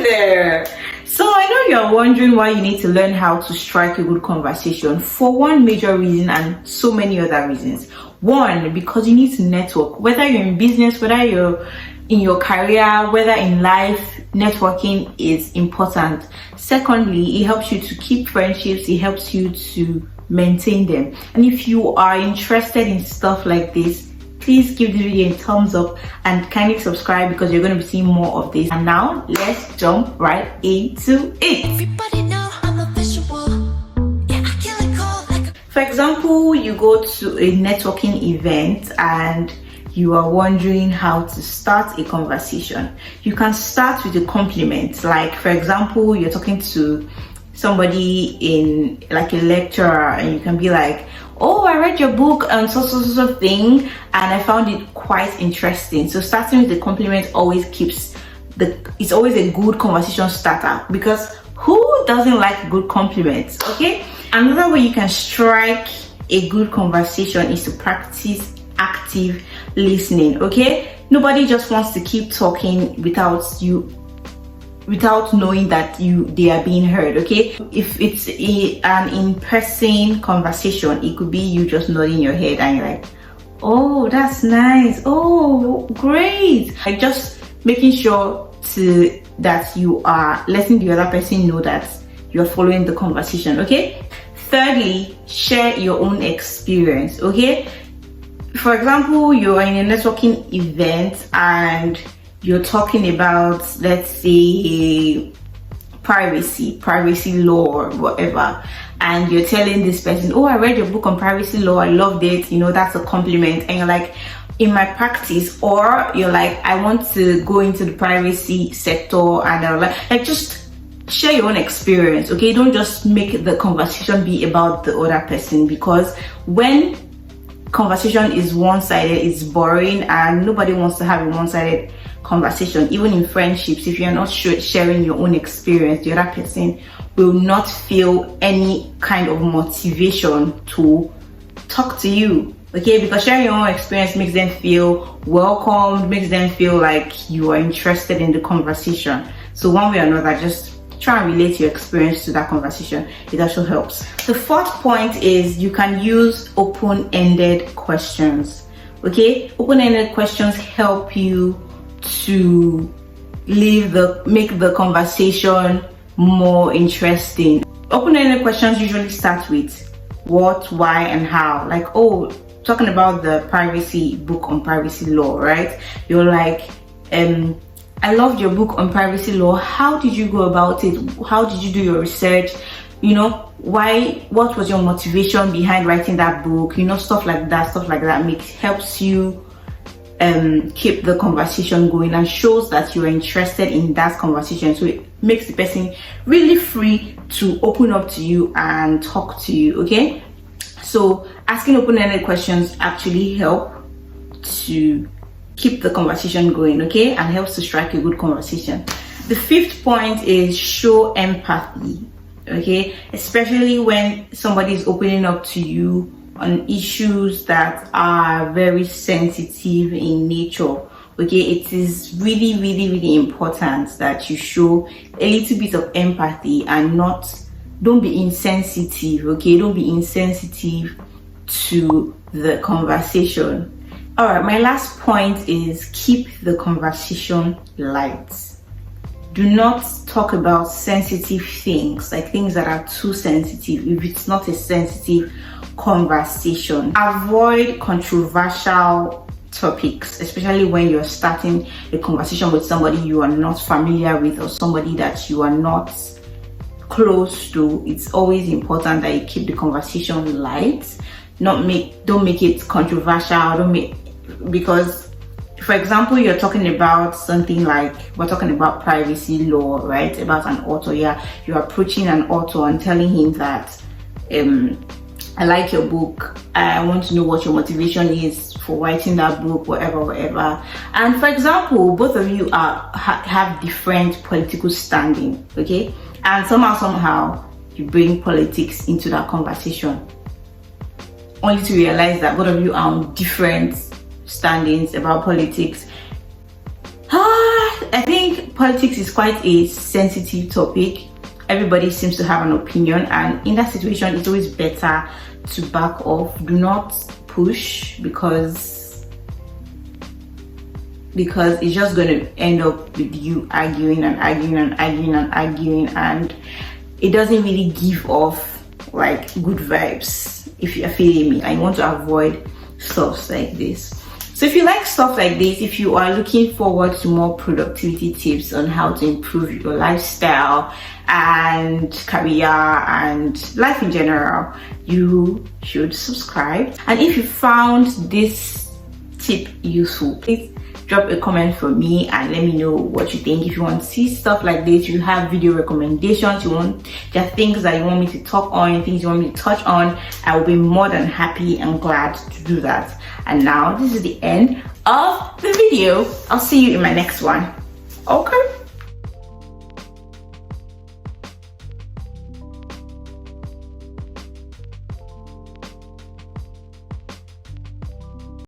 there. So I know you're wondering why you need to learn how to strike a good conversation for one major reason and so many other reasons. One, because you need to network, whether you're in business, whether you're in your career, whether in life, networking is important. Secondly, it helps you to keep friendships, it helps you to maintain them. And if you are interested in stuff like this, please give this video a thumbs up and kindly subscribe, because you're going to be seeing more of this. And now let's jump right into it. Everybody know I'm a visual. Yeah, I kill it cold like For example, you go to a networking event and you are wondering how to start a conversation. You can start with a compliment. Like, for example, you're talking to somebody in like a lecturer and you can be like, oh, I read your book on so thing and I found it quite interesting. So starting with a compliment always keeps it's always a good conversation starter, because who doesn't like good compliments? Okay, another way you can strike a good conversation is to practice active listening. Okay, nobody just wants to keep talking without knowing that they are being heard. Okay, if it's an in-person conversation, it could be you just nodding your head and you're like, oh, that's nice, oh, great. Like, just making sure that you are letting the other person know that you're following the conversation. Okay, thirdly, share your own experience. Okay, for example, you're in a networking event and you're talking about, let's say, privacy law or whatever, and you're telling this person, oh, I read your book on privacy law, I loved it, you know, that's a compliment. And you're like, in my practice, or you're like, I want to go into the privacy sector, and I'm like just share your own experience. Okay, don't just make the conversation be about the other person, because when conversation is one-sided, it's boring and nobody wants to have a one-sided conversation. Even in friendships, if you're not sharing your own experience, the other person will not feel any kind of motivation to talk to you. Okay, because sharing your own experience makes them feel welcomed, makes them feel like you are interested in the conversation. So one way or another, just try and relate your experience to that conversation. It also helps. The fourth point is you can use open-ended questions. Okay, open-ended questions help you to make the conversation more interesting. Open-ended questions usually start with what, why, and how. Like, oh, talking about the privacy book on privacy law, right? You're like, I loved your book on privacy law. How did you go about it? How did you do your research? You know, what was your motivation behind writing that book? You know, stuff like that helps you keep the conversation going and shows that you're interested in that conversation. So it makes the person really free to open up to you and talk to you. Okay, so asking open-ended questions actually help to keep the conversation going, okay, and helps to strike a good conversation. The fifth point is show empathy. Okay, especially when somebody is opening up to you on issues that are very sensitive in nature. Okay, it is really important that you show a little bit of empathy and don't be insensitive. Okay, don't be insensitive to the conversation. All right, my last point is keep the conversation light. Do not talk about sensitive things, like things that are too sensitive, if it's not a sensitive conversation. Avoid controversial topics, especially when you're starting a conversation with somebody you are not familiar with or somebody that you are not close to. It's always important that you keep the conversation light. Don't make it controversial. Because, for example, you're talking about something like, we're talking about privacy law, right? About an author. Yeah, you're approaching an author and telling him that I like your book, I want to know what your motivation is for writing that book, whatever. And for example, both of you have different political standing, okay? And somehow you bring politics into that conversation, only to realize that both of you are on different standings about politics. I think politics is quite a sensitive topic. Everybody seems to have an opinion, and in that situation it's always better to back off. Do not push, because it's just going to end up with you arguing and arguing and arguing and arguing, and it doesn't really give off like good vibes, if you're feeling me. I want to avoid stuff like this. So if you like stuff like this, if you are looking forward to more productivity tips on how to improve your lifestyle and career and life in general, you should subscribe. And if you found this tip useful, please drop a comment for me and let me know what you think. If you want to see stuff like this, you have video recommendations, there are things that you want me to talk on, things you want me to touch on, I will be more than happy and glad to do that. And now this is the end of the video. I'll see you in my next one. Okay.